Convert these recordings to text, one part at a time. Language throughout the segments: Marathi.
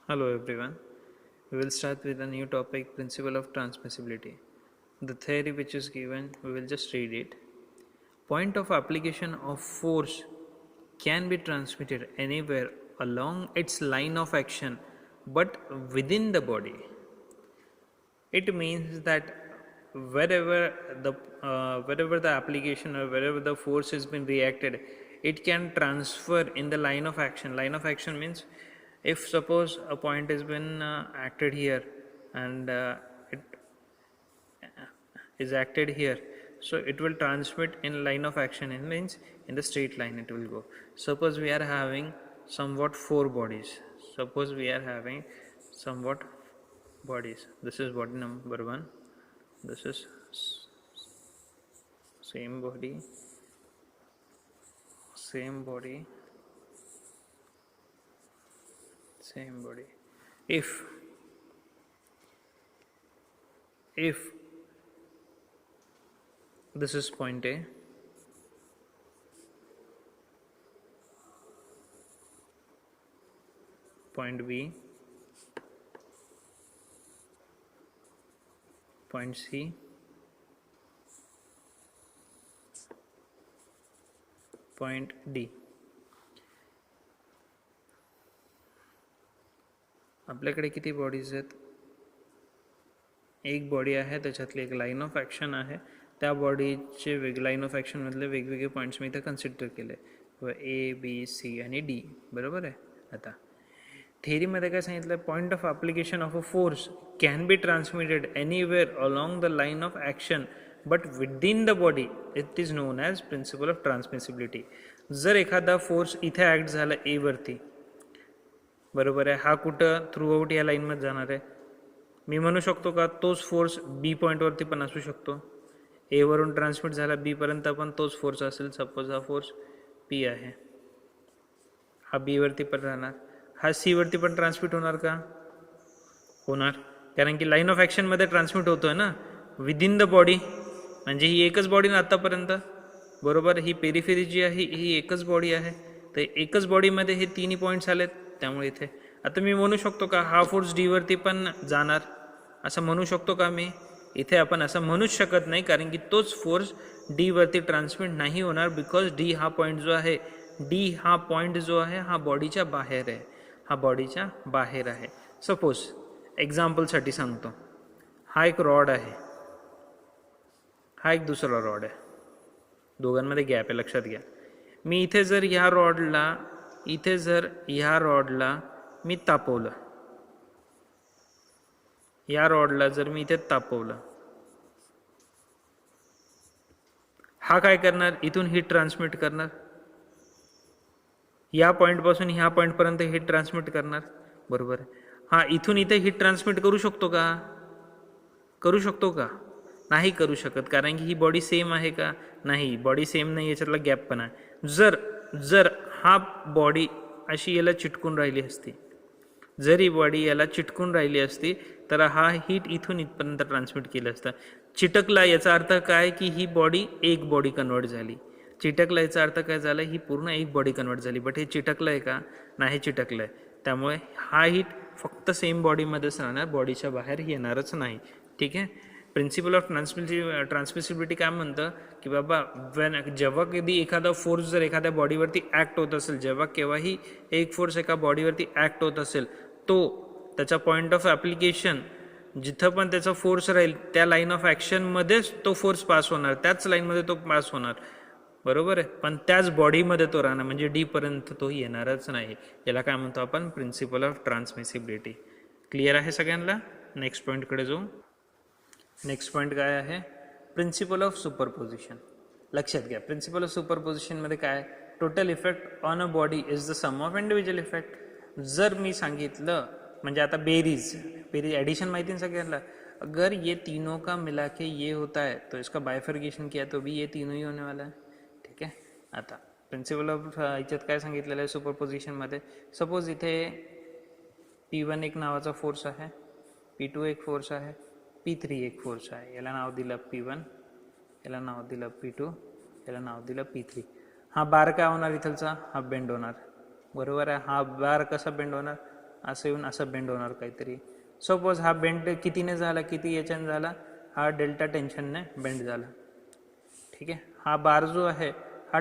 Hello everyone. We will start with a new topic, principle of transmissibility. The theory which is given, we will just read it. Point of application of force can be transmitted anywhere along its line of action but within the body. It means that wherever the application or wherever the force has been reacted, it can transfer in the line of action. Line of action means if suppose a point has been acted here and it is acted here, so it will transmit in line of action. It means in the straight line it will go. Suppose we are having somewhat four bodies. Suppose we are having somewhat bodies. This is body number one. This is same body, same body, same body. If this is point A, point B, point C, point D. आपल्याकडे किती बॉडीज आहेत? एक बॉडी आहे, त्याच्यातली एक लाईन ऑफ ॲक्शन आहे. त्या बॉडीचे लाईन ऑफ ॲक्शनमधले वेगवेगळे पॉईंट्स मी इथं कन्सिडर केले, ए बी सी आणि डी. बरोबर आहे. आता थेअरीमध्ये काय सांगितलं, point of application of a force can be transmitted anywhere along the line of action but within the body. It is known as principle of transmissibility. जर एखादा फोर्स इथे ॲक्ट झाला ए वरती, बरोबर आहे, हा कुठं थ्रूआउट या लाईनमध्ये जाणार आहे. मी म्हणू शकतो का तोच फोर्स बी पॉईंटवरती पण असू शकतो. ए वरून ट्रान्समिट झाला बी पर्यंत पण तोच फोर्स असेल. सपोज हा फोर्स पी आहे, हा बी वरती पण राहणार. हा सी वरती पण ट्रान्समिट होणार का? होणार, कारण की लाईन ऑफ ॲक्शनमध्ये ट्रान्समिट होतोय ना विदिन द बॉडी. म्हणजे ही एकच बॉडी ना आतापर्यंत, बरोबर. ही पेरिफेरी जी आहे ही एकच बॉडी आहे, तर एकच बॉडीमध्ये हे तिन्ही पॉईंट्स आलेत. त्यामुळे इथे आता मी म्हणू शकतो का हा फोर्स डी वरती पण जाणार, असं म्हणू शकतो का मी? इथे आपण असं म्हणूच शकत नाही, कारण की तोच फोर्स डी वरती ट्रान्समिट नाही होणार. बिकॉज डी हा पॉईंट जो आहे, डी हा पॉईंट जो आहे हा बॉडीच्या बाहेर आहे, हा बॉडीच्या बाहेर आहे. सपोज एक्झाम्पलसाठी सांगतो, हा एक रॉड आहे, हा एक दुसरा रॉड आहे, दोघांमध्ये गॅप आहे, लक्षात घ्या. मी इथे जर ह्या रॉडला मी तापवलं, या रॉडला जर मी इथे तापवलं, हा काय करणार? इथून हीट ट्रान्समिट करणार, या पॉईंटपासून ह्या पॉईंटपर्यंत हीट ट्रान्समिट करणार, बरोबर आहे. हा इथून इथे हीट ट्रान्समिट करू शकतो का? करू शकतो का? नाही करू शकत, कारण की ही बॉडी सेम आहे का? नाही, बॉडी सेम नाही, याच्यातला गॅप पण आहे. जर हा बॉडी अशी याला चिटकून राहिली असती, जर ही बॉडी याला चिटकून राहिली असती तर हा हीट इथून इथपर्यंत ट्रान्समिट केलं असतं. चिटकला याचा अर्थ काय की ही बॉडी एक बॉडी कन्वर्ट झाली. चिटकला याचा अर्थ काय झाला, ही पूर्ण एक बॉडी कन्वर्ट झाली. बट हे चिटकलं आहे का? नाही चिटकलं आहे. त्यामुळे हा हीट फक्त सेम बॉडीमध्येच राहणार, बॉडीच्या बाहेर येणारच नाही. ठीक आहे. प्रिन्सिपल ऑफ ट्रान्समिसिबिलिटी काय म्हणतं की बाबा जेव्हा कधी एखादा फोर्स जर एखाद्या बॉडीवरती ॲक्ट होत असेल, जेव्हा केव्हाही एक फोर्स एका बॉडीवरती ॲक्ट होत असेल, तो त्याचा पॉईंट ऑफ ॲप्लिकेशन जिथं पण त्याचा फोर्स राहील त्या लाईन ऑफ ॲक्शनमध्येच तो फोर्स पास होणार, त्याच लाईनमध्ये तो पास होणार, बरोबर आहे. पण त्याच बॉडीमध्ये तो राहणार, म्हणजे डी पर्यंत तो येणारच नाही. याला काय म्हणतो आपण? Principal of ट्रान्समिसिबिलिटी. क्लिअर आहे सगळ्यांना? नेक्स्ट पॉईंटकडे जाऊ. नेक्स्ट पॉईंट काय आहे? Principle of superposition. लक्षात घ्या, प्रिन्सिपल ऑफ सुपरपोजिशनमध्ये काय? Total effect on a body is the sum of individual effect. जर मी सांगितलं, म्हणजे आता बेरीज एडिशन माहिती है सगळ्यांना, अगर ये तीनों का मिला के ये होता है तो इसका बायफर्गेशन किया तो भी ये तीनों ही होने वाला है. ठीक आहे. आता प्रिन्सिपल ऑफ याच्यात काय सांगितलेलं आहे सुपरपोजिशनमध्ये, सपोज इथे P1 एक नावाचा फोर्स आहे, P2 एक फोर्स आहे, P3 एक फोर्स आहे. याला नाव दिलं P1, याला नाव दिलं P2, याला नाव दिलं P3. हा बार काय होणार इथलचा? हा बेंड होणार, बरोबर आहे. हा बार कसा बेंड होणार? असं येऊन असं बेंड होणार काहीतरी. सपोज हा बेंड कितीने झाला, किती याच्याने झाला, हा डेल्टा टेन्शनने बेंड झाला. ठीक आहे, हा बार जो आहे हा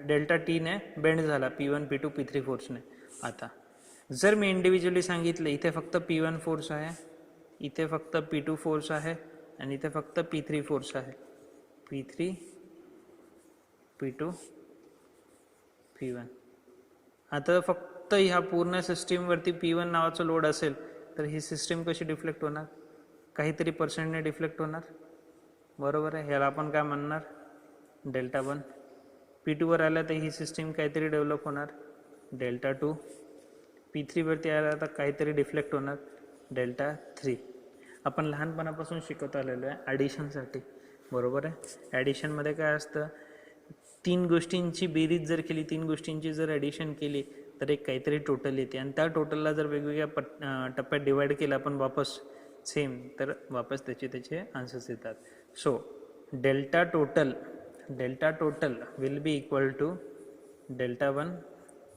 डेल्टा टीने बेंड झाला P1 P2 P3 फोर्सने. आता जर मी इंडिव्हिज्युअली सांगितलं इथे फक्त P1 फोर्स आहे, इथे फक्त P2 फोर्स आहे आणि इथे फक्त P3 फोर्स आहे, P3 P2 P1. आता फक्त ह्या पूर्ण सिस्टीमवरती P1 नावाचं लोड असेल तर ही सिस्टीम कशी डिफ्लेक्ट होणार, काहीतरी पर्सेंटने डिफ्लेक्ट होणार. बरोबर आहे, ह्याला आपण काय म्हणणार, डेल्टा 1. P2 वर आलं तर ही सिस्टीम काहीतरी डेव्हलप होणार, डेल्टा 2. P3 वरती आला तर काहीतरी डिफ्लेक्ट होणार, डेल्टा 3. आपण लहानपणापासून शिकत आलेलो आहे ॲडिशनसाठी. बरोबर आहे, ॲडिशनमध्ये काय असतं, 3 गोष्टींची बेरीज जर केली, 3 गोष्टींची जर ॲडिशन केली तर एक काहीतरी टोटल येते आणि त्या टोटलला जर वेगवेगळ्या टप्प्यात डिवाईड केलं आपण वापस सेम, तर वापस त्याचे आन्सर्स येतात. So delta total will be equal to delta 1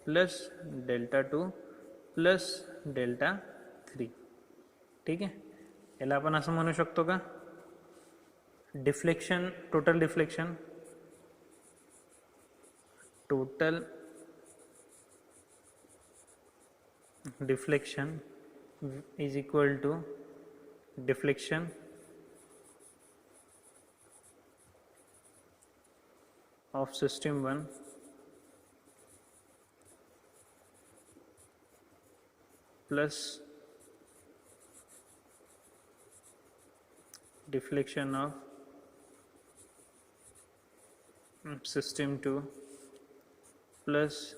plus delta 2 plus delta 3. ठीक आहे, याला आपण असं म्हणू शकतो का, deflection, total deflection is equal to deflection of system 1 plus deflection of system 2 plus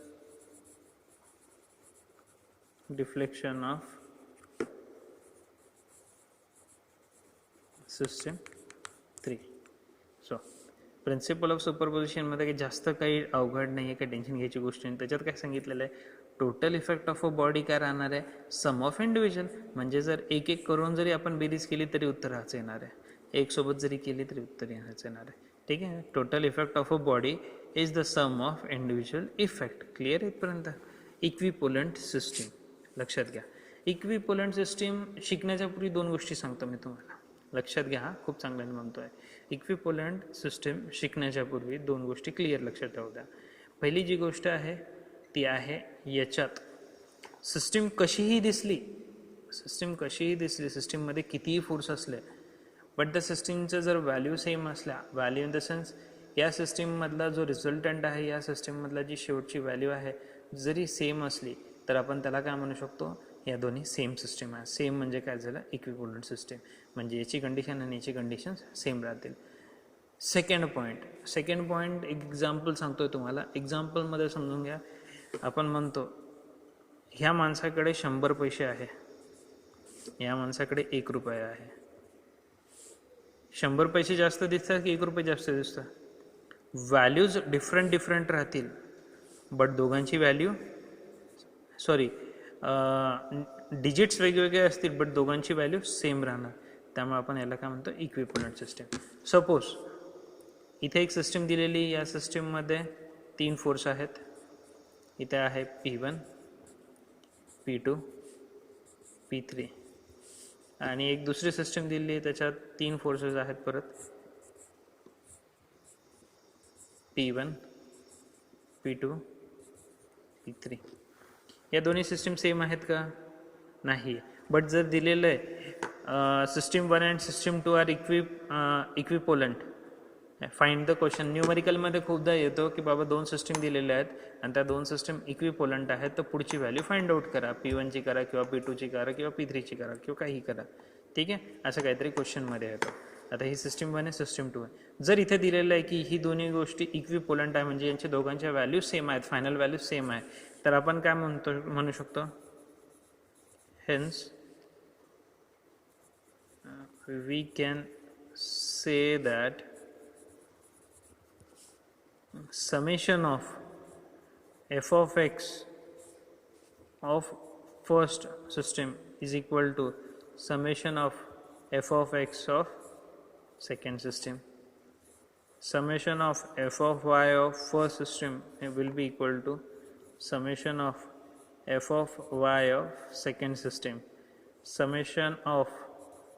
deflection of system 3. So principle of सुपरपोजिशनमध्ये काही जास्त काही अवघड नाही आहे, काही टेन्शन घ्यायची गोष्ट नाही. त्याच्यात काय सांगितलेलं आहे, total effect of a body काय राहणार आहे, सम ऑफ इंडिव्हिज्युअल. म्हणजे जर एक एक करून जरी आपण बेरीज केली तरी उत्तर हाच येणार आहे, एक सोबत जरी केली तरी उत्तर हाच येणार आहे. ठीक आहे, total effect of a body is the sum of individual effect. Clear इथपर्यंत. इक्विपोलंट सिस्टीम लक्षात घ्या. इक्विपोलंट सिस्टीम शिकण्याच्या पूर्वी 2 गोष्टी सांगतो मी तुम्हाला, लक्षात घ्या. खूप चांगल्याने म्हणतोय. इक्विपोलंट सिस्टीम शिकण्याच्या पूर्वी 2 गोष्टी क्लिअर लक्षात ठेवू द्या. पहिली जी गोष्ट आहे ती आहे, याच्यात सिस्टीम कशीही दिसली, सिस्टीममध्ये कितीही फोर्स असले, बट द सिस्टीमचं जर व्हॅल्यू सेम असल्या, व्हॅल्यू इन द सेन्स या सिस्टीममधला जो रिझल्टंट आहे, या सिस्टीममधला जी शेवटची व्हॅल्यू आहे जरी सेम असली तर आपण त्याला काय म्हणू शकतो, या दोन्ही सेम सिस्टीम आहे. सेम म्हणजे काय झालं, इक्विपोलंट सिस्टीम. म्हणजे याची कंडिशन आणि याची कंडिशन सेम राहतील. सेकंड पॉईंट एक एक्झाम्पल सांगतोय तुम्हाला. एक्झाम्पलमध्ये समजून घ्या. आपण म्हणतो ह्या माणसाकडे 100 पैसे आहे, या माणसाकडे 1 रुपया आहे. 100 पैसे जास्त दिसतात की 1 रुपये जास्त दिसतात, व्हॅल्यूज डिफरंट राहतील, बट दोघांची व्हॅल्यू डिजिट्स वेगवेगळे असतील, बट दोघांची व्हॅल्यू सेम राहणार. त्यामुळे आपण याला काय म्हणतो, इक्विपोलंट सिस्टीम. सपोज इथे एक सिस्टीम दिलेली, या सिस्टीममध्ये 3 फोर्स आहेत. इथे आहे P1 P2 P3 आणि एक दुसरी सिस्टीम दिलेली आहे, त्याच्यात 3 फोर्सेस आहेत परत, P1 P2 P3. या दोन्ही सिस्टीम सेम आहेत का, नाही. बट जर दिलेलं आहे system 1 and system 2 are equipollent, find the question. न्यूमरिकलमध्ये खूपदा येतो की बाबा 2 सिस्टीम दिलेल्या आहेत आणि त्या 2 सिस्टीम इक्विपोलंट आहेत, तर पुढची व्हॅल्यू फाइंड आउट करा. P1ची करा किंवा P2ची करा किंवा P3ची करा किंवा काही करा. ठीक आहे, असं काहीतरी क्वेश्चनमध्ये येतं. आता ही सिस्टीम 1 आहे, सिस्टीम 2 आहे. जर इथे दिलेलं आहे की ही दोन्ही गोष्टी इक्विपोलंट आहे, म्हणजे यांच्या दोघांच्या व्हॅल्यू सेम आहेत, फायनल व्हॅल्यू सेम आहे, तर आपण काय म्हणू शकतो, hence we can say that summation of f of x of first system is equal to summation of f of x of second system. Summation of f of y of first system will be equal to summation of F of Y of second system, summation of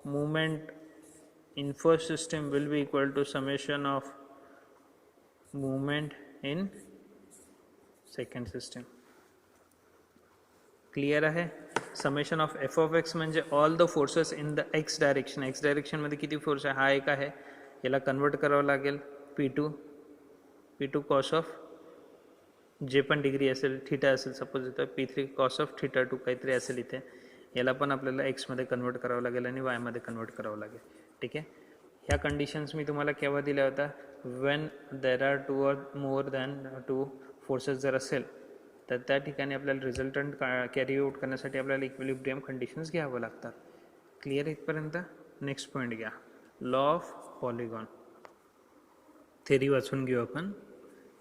movement in first system will be equal to summation of movement in second system. Clear आहे. Summation of F of X म्हणजे all the forces in the X direction. X डायरेक्शनमध्ये किती फोर्स आहे, हा एक आहे, याला कन्वर्ट करावं लागेल P2 कॉस ऑफ जे पण डिग्री असेल, थिटा असेल सपोज इथं, P3 कॉस ऑफ थिटा 2 काहीतरी असेल इथे, याला पण आपल्याला एक्समध्ये कन्वर्ट करावं लागेल आणि वायमध्ये कन्वर्ट करावं लागेल. ठीक आहे. ह्या कंडिशन्स मी तुम्हाला केव्हा दिल्या होत्या, when there are 2 or more than 2 forces जर असेल तर त्या ठिकाणी आपल्याला रिझल्टंट कॅरी आउट करण्यासाठी आपल्याला इक्विलिब्रियम कंडिशन्स घ्यावं लागतात. क्लिअर इथपर्यंत. नेक्स्ट पॉईंट घ्या, लॉ ऑफ पॉलिगॉन. थेरी वाचून घेऊ आपण.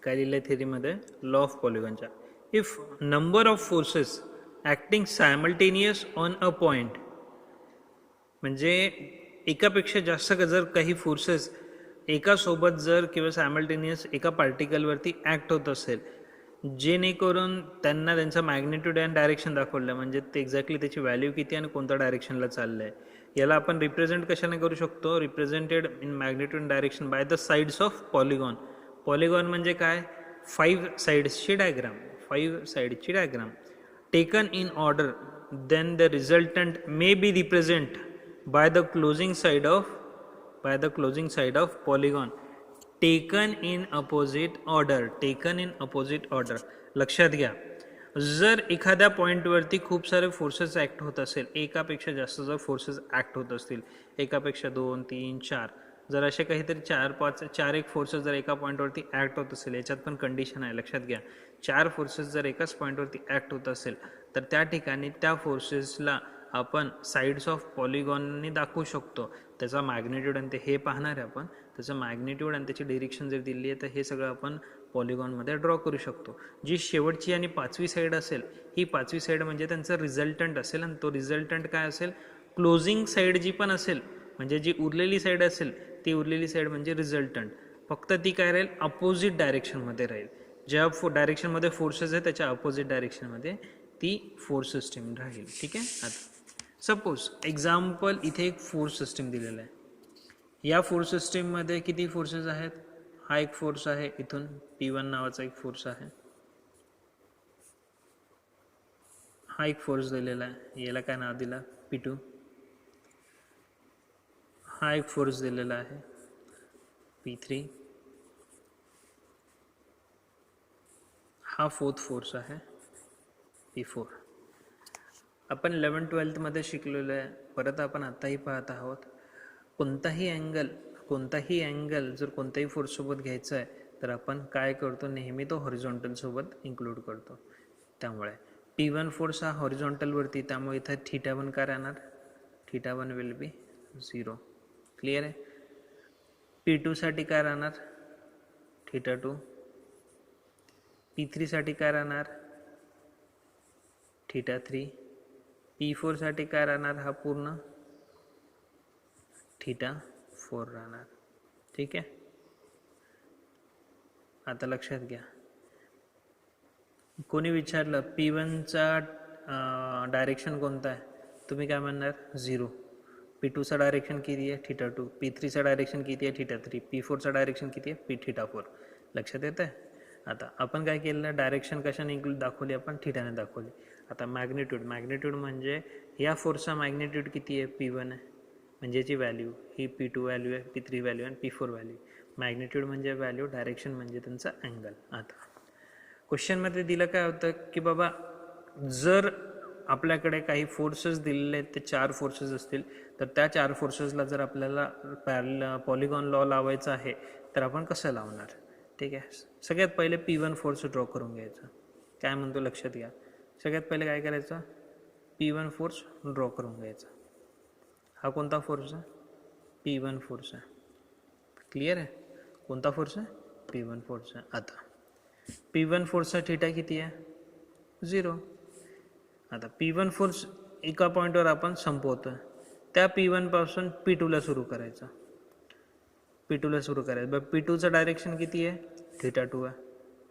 काय लिहिलं आहे थेरीमध्ये, लॉ ऑफ पॉलिगॉनच्या. If number of forces acting simultaneous on a point, म्हणजे एकापेक्षा जास्त जर काही फोर्सेस एकासोबत जर किंवा सायमल्टेनियस एका पार्टिकलवरती ॲक्ट होत असेल, जेणेकरून त्यांना त्यांचा मॅग्नेट्यूड अँड डायरेक्शन दाखवलं, म्हणजे ते एक्झॅक्टली त्याची व्हॅल्यू किती आणि कोणत्या डायरेक्शनला चाललं आहे, याला आपण रिप्रेझेंट कशाने करू शकतो, represented in magnitude and direction by the sides of polygon. Polygon म्हणजे काय, 5 साइड्सची डायग्राम, 5 साइडची diagram taken in order, then the resultant may be represent by the closing side of polygon taken in opposite order. लक्षात घ्या, जर एखाद्या पॉईंटवरती खूप सारे फोर्सेस ॲक्ट होत असेल, एकापेक्षा जास्त जर फोर्सेस ॲक्ट होत असतील, एकापेक्षा 2, 3, 4, जर असे काहीतरी 4 एक फोर्सेस जर एका पॉईंटवरती ॲक्ट होत असेल, याच्यात पण कंडिशन आहे लक्षात घ्या, 4 फोर्सेस जर एकाच पॉईंटवरती ॲक्ट होत असेल तर त्या ठिकाणी त्या फोर्सेसला आपण साइड्स ऑफ पॉलिगॉननी दाखवू शकतो. त्याचा मॅग्नेट्यूड आणि ते हे पाहणार आहे आपण, त्याचं मॅग्नेट्यूड आणि त्याची डिरेक्शन जर दिली आहे तर हे सगळं आपण पॉलिगॉनमध्ये ड्रॉ करू शकतो. जी शेवटची आणि 5वी साईड असेल, ही 5वी साईड म्हणजे त्यांचा रिझल्टंट असेल, आणि तो रिझल्टंट काय असेल, क्लोजिंग साईड जी पण असेल, म्हणजे जी उरलेली साईड असेल ती उरलेली साईड म्हणजे रिझल्टंट, फक्त ती काय राहील, अपोजिट डायरेक्शनमध्ये राहील. ज्या डायरेक्शनमध्ये फोर्सेस आहे त्याच्या अपोजिट डायरेक्शनमध्ये ती फोर्स सिस्टीम राहील. ठीक आहे. आता सपोज एक्झाम्पल, इथे एक फोर्स सिस्टीम दिलेला आहे. या फोर्स सिस्टीममध्ये किती फोर्सेस आहेत, हा एक फोर्स आहे, इथून P1 नावाचा एक फोर्स आहे, हा एक फोर्स दिलेला आहे, याला काय नाव दिला, P2. हा एक फोर्स दिलेला आहे P3. हा फोर्थ फोर्स आहे P4. आपण 11-12मध्ये शिकलेलो आहे, परत आपण आत्ताही पाहत आहोत, कोणताही अँगल जर कोणत्याही फोर्ससोबत घ्यायचा आहे तर आपण काय करतो, नेहमी तो हॉरिझॉन्टलसोबत इन्क्लूड करतो. त्यामुळे P1 फोर्स हा हॉरिझॉन्टलवरती, त्यामुळे इथं θ1 काय राहणार, θ1 विल बी 0. क्लिअर आहे. P2 साठी काय राहणार, θ2. P3 साठी काय राहणार, θ3. P4 साठी काय राहणार, हा पूर्ण θ4 राहणार. ठीक आहे. आता लक्षात घ्या, कोणी विचारलं P1चा डायरेक्शन कोणता आहे, तुम्ही काय म्हणणार, 0. P2चा डायरेक्शन किती आहे, θ2. P3चा डायरेक्शन किती आहे, θ3. P4चा डायरेक्शन किती आहे, θ4. लक्षात येतं आहे. आता आपण काय केलं, डायरेक्शन कशाने इन्क्लूड दाखवली, आपण θने दाखवली. आता मॅग्नेट्यूड म्हणजे या फोर्सचा मॅग्नेट्यूड किती आहे, P1 आहे, म्हणजे याची व्हॅल्यू ही P2 व्हॅल्यू आहे, P3 व्हॅल्यू आणि P4 व्हॅल्यू. मॅग्नेट्यूड म्हणजे व्हॅल्यू, डायरेक्शन म्हणजे त्यांचा अँगल. आता क्वेश्चनमध्ये दिलं काय होतं की बाबा, जर आपल्याकडे काही फोर्सेस दिलेले आहेत, ते 4 फोर्सेस असतील, तर त्या 4 फोर्सेसला जर आपल्याला पॉलिगॉन लॉ लावायचा आहे तर आपण कसं लावणार. ठीक आहे. सगळ्यात पहिले P1 फोर्स ड्रॉ करून घ्यायचा. काय म्हणतो लक्षात घ्या, सगळ्यात पहिले काय करायचं, P1 फोर्स ड्रॉ करून घ्यायचा. हा कोणता फोर्स आहे, P1 फोर्स आहे. क्लिअर आहे. कोणता फोर्स आहे, P1 फोर्स आहे. आता P1 फोर्सचा θ किती आहे, 0. आता P1 फोर्स एका पॉईंटवर आपण संपवतो आहे, त्या P1 पासून P2ला सुरू करायचं, P2चं डायरेक्शन किती आहे, θ2 आहे.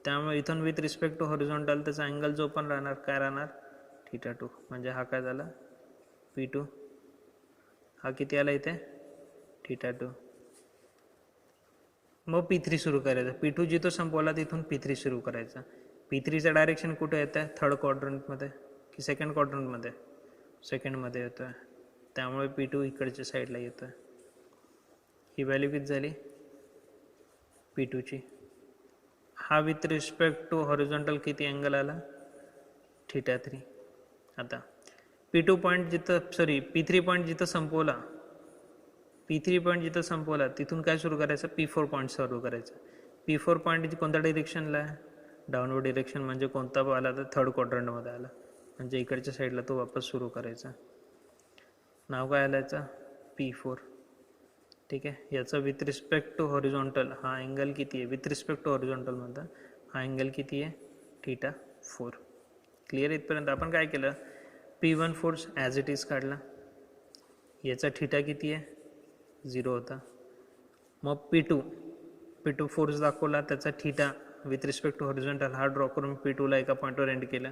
त्यामुळे इथून विथ रिस्पेक्ट टू हॉरिझॉन्टल त्याचा अँगल जो पण राहणार, काय राहणार, θ2 म्हणजे हा काय झाला P2, हा किती आला इथे θ2. मग P3 सुरू करायचं. P2 जिथं संपवला तिथून P3 सुरू करायचा. P3चं डायरेक्शन कुठे येतं आहे, थर्ड क्वाड्रंटमध्ये की सेकंड क्वाड्रंटमध्ये, सेकंडमध्ये येतो आहे, त्यामुळे P2 इकडच्या साईडला येतो आहे. ही व्हॅल्यू किती झाली P2ची. हा विथ रिस्पेक्ट टू हॉरिझॉन्टल किती अँगल आला θ3. आता P2 पॉईंट जिथं P3 पॉईंट जिथं संपवला, P3 पॉईंट जिथं संपवला तिथून काय सुरू करायचं, P4 पॉईंट सुरू करायचं. P4 पॉईंट कोणत्या डिरेक्शनला आहे, डाऊनवर्ड डिरेक्शन, म्हणजे कोणता आला तर थर्ड क्वाड्रंटमध्ये आला, म्हणजे इकडच्या साईडला तो वापस सुरू करायचा. नाव काय आलं याचं P4. ठीक आहे. याचा विथ रिस्पेक्ट टू हॉरिझॉन्टल हा अँगल किती आहे, विथ रिस्पेक्ट टू हॉरिझॉन्टल म्हणता हा अँगल किती आहे θ4. क्लिअर. इथपर्यंत आपण काय केलं, P1 force as it is काढला, याचा θ किती आहे 0 होता. मग P2 फोर्स दाखवला, त्याचा θ विथ रिस्पेक्ट टू हॉरिझॉन्टल हा ड्रॉ करून P2ला एका पॉईंटवर एंड केला.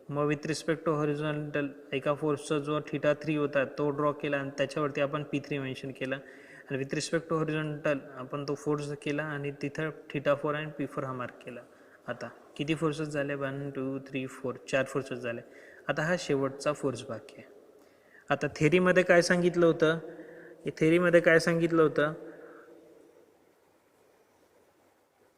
मग विथ रिस्पेक्ट टू हॉरिझॉन्टल एका फोर्सचा जो θ3 होता तो ड्रॉ केला आणि त्याच्यावरती आपण P3 मेन्शन केला. आणि विथ रिस्पेक्ट टू हॉरिझॉन्टल आपण तो फोर्स केला आणि तिथं θ4 आणि P4 हा मार्क केला. आता किती फोर्सेस झाले, 1 2 3 4 4 फोर्सेस झाले. आता हा शेवटचा फोर्स बाकी आहे. आता थेरीमध्ये काय सांगितलं होतं,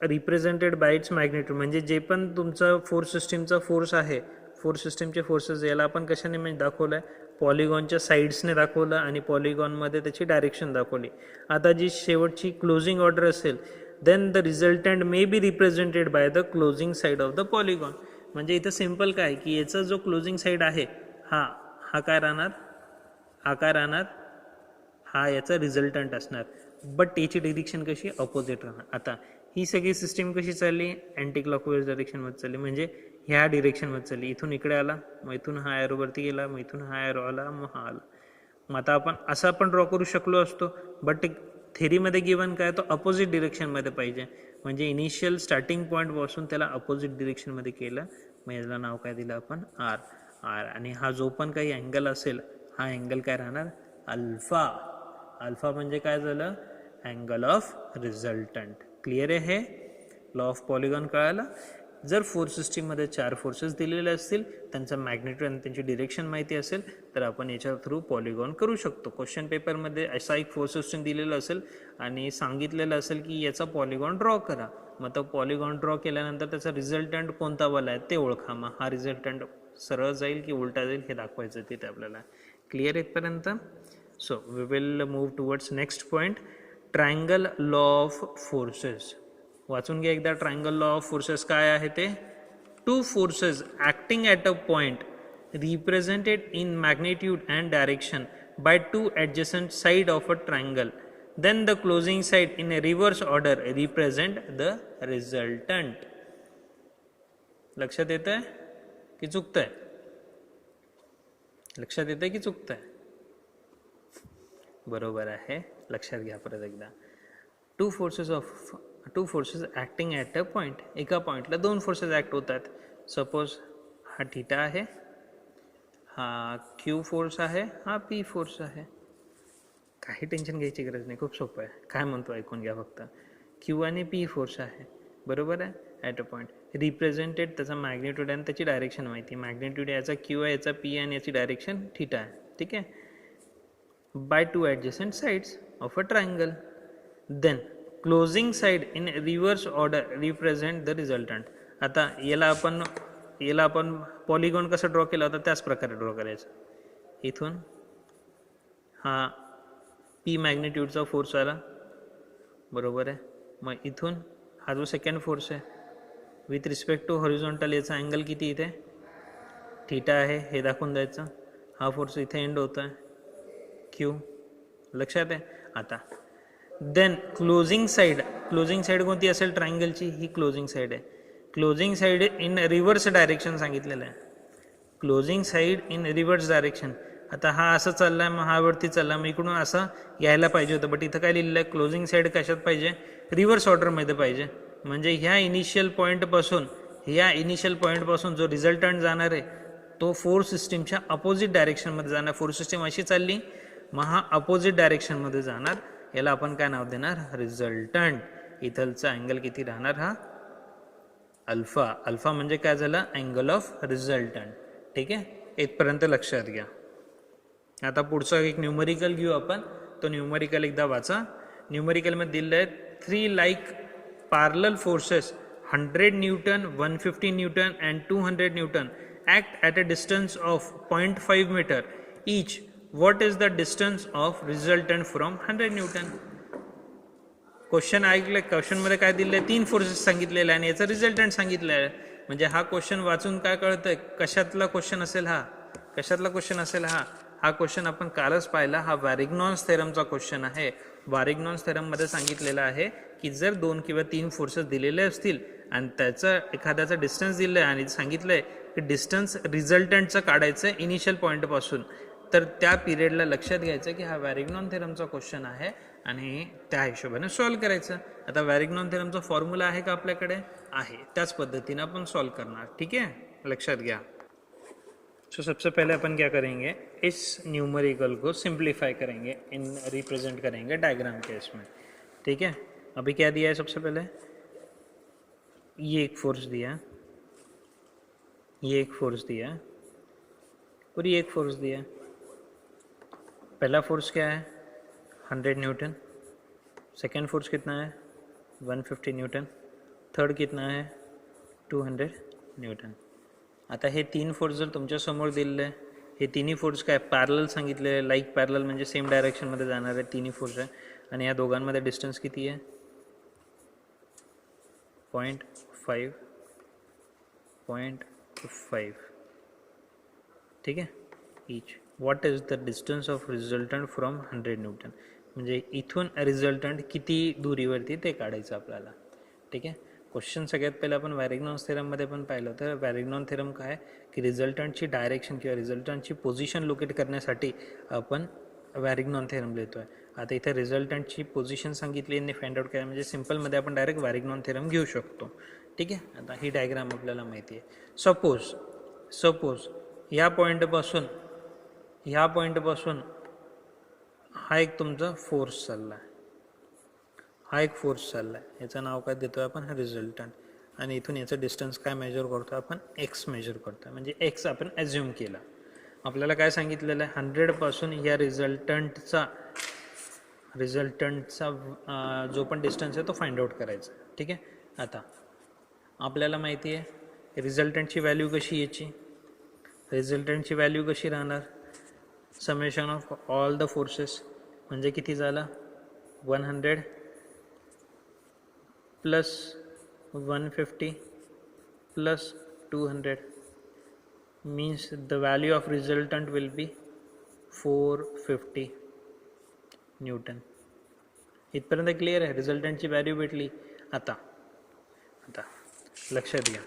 रिप्रेझेंटेड बाय इट्स मॅग्नेट्यूड, म्हणजे जे पण तुमचा फोर्स सिस्टीमचा फोर्स आहे, फोर्स सिस्टीमचे फोर्सेस याला आपण कशाने म्हणजे दाखवलं आहे, पॉलिगॉनच्या साईड्सने दाखवलं आणि पॉलिगॉनमध्ये त्याची डायरेक्शन दाखवली. आता जी शेवटची क्लोजिंग ऑर्डर असेल, then the resultant may be represented by the closing side of the polygon. म्हणजे इथं सिम्पल काय की याचा जो क्लोजिंग साईड आहे हा काय राहणार, हा याचा रिझल्टंट असणार, बट याची डिरेक्शन कशी अपोजिट राहणार. आता ही सगळी सिस्टीम कशी चालली, अँटी क्लॉकवाईज डायरेक्शनमध्ये चालली, म्हणजे ह्या डिरेक्शनमध्ये चालली. इथून इकडे आला, मग इथून हा एरोवरती गेला, मग इथून हा एरो आला, मग हा आला. मग आता आपण असं पण ड्रॉ करू शकलो असतो, बट थेरीमध्ये गिवन काय तो अपोजिट डिरेक्शनमध्ये पाहिजे, म्हणजे इनिशियल स्टार्टिंग पॉईंटपासून त्याला अपोजिट डिरेक्शनमध्ये केलं. मग याला नाव काय दिलं आपण आर. आणि हा जो पण काही अँगल असेल हा अँगल काय राहणार अल्फा म्हणजे काय झालं, अँगल ऑफ रिझल्टंट. क्लिअर आहे हे लॉ ऑफ पॉलिगॉन कळालं. जर फोर्स सिस्टीममध्ये 4 फोर्सेस दिलेले असतील, त्यांचा मॅग्नेट्यूड आणि त्यांची डिरेक्शन माहिती असेल, तर आपण याच्या थ्रू पॉलिगॉन करू शकतो. क्वेश्चन पेपरमध्ये असा एक फोर्स सिस्टीम दिलेलं असेल आणि सांगितलेलं असेल की याचा पॉलिगॉन ड्रॉ करा. मग तो पॉलिगॉन ड्रॉ केल्यानंतर त्याचा रिझल्टंट कोणता वाला आहे ते ओळखा. मग हा रिझल्टंट सरळ जाईल की उलटा जाईल हे दाखवायचं तिथे आपल्याला. क्लिअर इथपर्यंत. So we will move towards next point, triangle law of forces. वाचून घ्या एकदा. ट्रायंगल लॉ ऑफ फोर्सेस काय आहे ते, 2 forces acting at a point represented in magnitude and direction by 2 adjacent side of a triangle, then the closing side in a reverse order represent the resultant. लक्षात येतंय की चुकतंय, लक्षात येतंय की चुकतंय, बरोबर आहे. लक्षात घ्या परत एकदा. Two forces acting at a point, एका पॉईंटला 2 फोर्सेस ॲक्ट होतात. सपोज हा θ आहे, हा Q फोर्स आहे, हा P फोर्स आहे. काही टेन्शन घ्यायची गरज नाही, खूप सोपं आहे. काय म्हणतो ऐकून घ्या फक्त. Q आणि P फोर्स आहे, बरोबर आहे, ॲट अ पॉईंट. रिप्रेझेंटेड त्याचा मॅग्नेट्यूड आणि त्याची डायरेक्शन माहिती. मॅग्नेट्यूड याचा Q आहे, याचा P आणि याची डायरेक्शन θ आहे. ठीक आहे. By 2 adjacent sides of a triangle, then closing side in reverse order represent the resultant. आता याला आपण पॉलिगॉन कसं ड्रॉ केला होता त्याच प्रकारे ड्रॉ करायचं. इथून हा P मॅग्नेट्यूडचा फोर्स आला, बरोबर आहे. मग इथून हा जो सेकंड फोर्स आहे विथ रिस्पेक्ट टू हॉरिझॉन्टल, याचा अँगल किती इथे θ आहे हे दाखवून द्यायचं. हा फोर्स इथे एंड होतो आहे Q, लक्षात आहे. आता देन क्लोजिंग साईड कोणती असेल ट्रायंगलची, ही क्लोजिंग साईड आहे. Closing side in reverse direction सांगितलेलं आहे, closing side in reverse direction. आता हा असं चालला आहे, मग हा वरती चालला, मग इकडून असं यायला पाहिजे होतं, बट इथं काय लिहिलेलं आहे, क्लोजिंग साईड कशात पाहिजे, रिव्हर्स ऑर्डरमध्ये पाहिजे. म्हणजे ह्या इनिशियल पॉईंटपासून जो रिझल्टंट जाणार आहे तो फोर्स सिस्टीमच्या अपोजिट डायरेक्शनमध्ये जाणार. फोर्स सिस्टीम अशी चालली, मग हा अपोजिट डायरेक्शनमध्ये जाणार. याला आपण काय नाव देणार? रिझल्टंट. इथलचा अँगल किती राहणार? हा अल्फा. अल्फा म्हणजे काय झालं? Angle of resultant. ठीक आहे, इथपर्यंत लक्षात घ्या. आता पुढचा एक न्यूमरिकल घेऊ आपण. तो न्यूमरिकल एकदा वाचा. न्यूमरिकलमध्ये दिलं आहे 3 like parallel forces 100 newton, 150 newton and 200 newton act at a distance of 0.5 metre each. What is the distance of resultant from 100 newton? Question ऐकलं, क्वेश्चनमध्ये काय दिलं आहे? 3 फोर्सेस सांगितलेले आहे आणि याचं रिझल्टंट सांगितलं आहे. म्हणजे हा क्वेश्चन वाचून काय कळतंय? कशातला क्वेश्चन असेल हा? कशातला क्वेश्चन असेल हा? हा क्वेश्चन आपण कालच पाहिला. हा वॅरिग्नॉन्स थेरमचा क्वेश्चन आहे. वॅरिग्नॉन्स थेरममध्ये सांगितलेलं आहे की जर 2 किंवा 3 फोर्सेस दिलेले असतील आणि त्याचं एखाद्याचा डिस्टन्स दिलं आहे आणि सांगितलं आहे की डिस्टन्स रिझल्टंटचं काढायचं आहे इनिशियल पॉईंटपासून, तर त्या पिरियडला लक्षात घ्यायचं की हा वॅरिग्नॉन थेरमचा क्वेश्चन आहे आणि त्या हिशोबाने सॉल्व करायचं. आता वॅरिग्नॉन थेरमचा फॉर्म्युला आहे का आपल्याकडे? आहे. त्याच पद्धतीने अपन सॉल्व करना. ठीक है, लक्षात घ्या. सो सबसे पहले अपन क्या करेंगे, इस न्यूमरिकल को सिंप्लीफाई करेंगे, इन रिप्रेजेंट करेंगे डायग्राम के इसमें. ठीक है, अभी क्या दिया है? सबसे पहले ये एक फोर्स दिया, ये एक फोर्स दिया और ये एक फोर्स दिया. पहला फोर्स क्या है? 100 न्यूटन. सेकेंड फोर्स कितना है? 150 न्यूटन. थर्ड कितना है? 200 न्यूटन. आता हे 3 फोर्स जर तुमच्यासमोर दिलेले, हे तिन्ही फोर्स काय पॅरलल सांगितले, लाईक पॅरलल म्हणजे सेम डायरेक्शनमध्ये जाणार आहे तिन्ही फोर्स आहे. आणि या दोघांमध्ये डिस्टन्स किती आहे? 0.5. ठीक आहे, each. What is the distance of resultant from 100 newton? म्हणजे इथून रिझल्टंट किती दुरीवरती ते काढायचं आपल्याला. ठीक आहे, क्वेश्चन सगळ्यात पहिलं आपण वॅरिग्नॉन्स थेरममध्ये पण पाहिलं. तर वॅरिग्नॉन थेरम काय की रिझल्टंटची डायरेक्शन किंवा रिझल्टंटची पोझिशन लोकेट करण्यासाठी आपण वॅरिग्नॉन थेरम लिहितो आहे. आता इथे रिझल्टंटची पोझिशन सांगितली आणि फाइंड आउट केलं म्हणजे सिम्पलमध्ये आपण डायरेक्ट वॅरिग्नॉन थेरम घेऊ शकतो. ठीक आहे, आता ही डायग्राम आपल्याला माहिती आहे. सपोज ह्या पॉईंटपासून हा एक तुमचा फोर्स चालला आहे, हा एक फोर्स चालला आहे. याचं नाव काय देतो आहे आपण? रिझल्टंट. आणि इथून याचं डिस्टन्स काय मेजर करतो आपण? एक्स मेजर करतो आहे. म्हणजे एक्स आपण ॲज्युम केला. आपल्याला काय सांगितलेलं आहे? 100पासून या रिझल्टंटचा जो पण डिस्टन्स आहे तो फाइंड आउट करायचा. ठीक आहे, आता आपल्याला माहिती आहे रिझल्टंटची व्हॅल्यू कशी याची? रिझल्टंटची व्हॅल्यू कशी राहणार? Summation of all the forces म्हणजे किती झाला? 100 plus 150 plus 200 means the value of resultant will be 450 Newton. इथपर्यंत क्लिअर आहे? रिझल्टंटची व्हॅल्यू भेटली. आता लक्षात घ्या,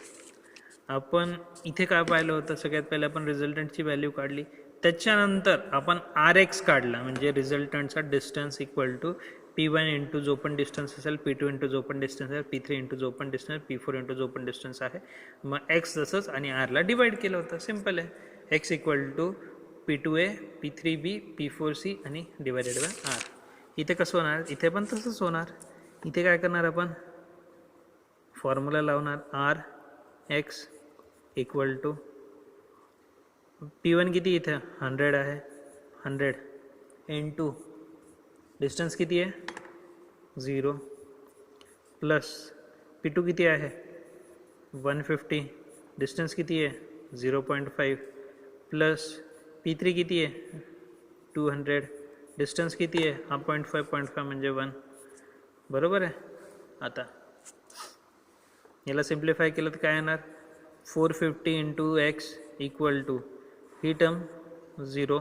आपण इथे काय पाहिलं होतं? सगळ्यात पहिले आपण रिझल्टंटची व्हॅल्यू काढली, त्याच्यानंतर आपण RX काढला. म्हणजे रिझल्टंटचा distance equal to P1 into जो पण डिस्टन्स असेल, P2 इंटू जो पण डिस्टन्स आहे, P3 इंटू जो पण डिस्टन्स, P4 इंटू जो पण डिस्टन्स आहे. मग X जसंच आणि Rला डिवाइड केलं होतं. सिम्पल आहे. X equal to P2A, P3B, P4C आणि डिवायडेड बाय R. इथे कसं होणार? इथे पण तसंच होणार. इथे काय करणार आपण? फॉर्म्युला लावणार. RX इक्वल टू P1 किती इथे 100 आहे, 100 इंटू डिस्टन्स किती आहे 0 प्लस P2 किती आहे 150, डिस्टन्स किती आहे 0.5 प्लस P3 किती आहे 200, डिस्टन्स किती आहे हा 0.5 म्हणजे 1. बरोबर आहे. आता याला सिम्प्लिफाय केलं तर काय येणार? 450 इंटू एक्स इक्वल टू ही टर्म 0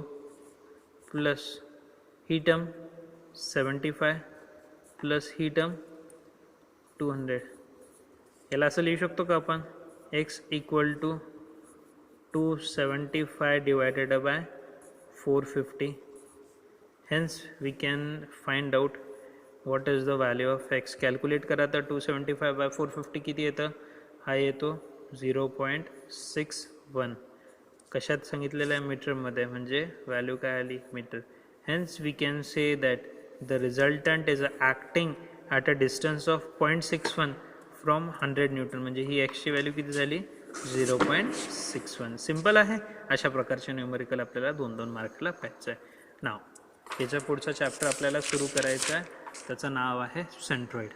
प्लस ही टर्म 75 प्लस ही टर्म 200. याला असं लिहू शकतो का आपण? X equal to 275 divided by 450. Hence we can find out what is the value of x. Calculate करा तर 275 बाय 450 किती येतं? हा येतो 0.61. कशात सांगितलेलं आहे मीटरमध्ये, म्हणजे व्हॅल्यू काय आली metre. Hence we can say that the resultant is acting at a distance of 0.61 from 100 newton. म्हणजे ही एक्सची व्हॅल्यू किती झाली 0.61. सिम्पल आहे. अशा प्रकारचे न्यूमरिकल आपल्याला 2-2 मार्कला पाहायचं आहे. नाव याच्या पुढचा चॅप्टर आपल्याला सुरू करायचा आहे, त्याचं नाव आहे सेंट्रॉइड.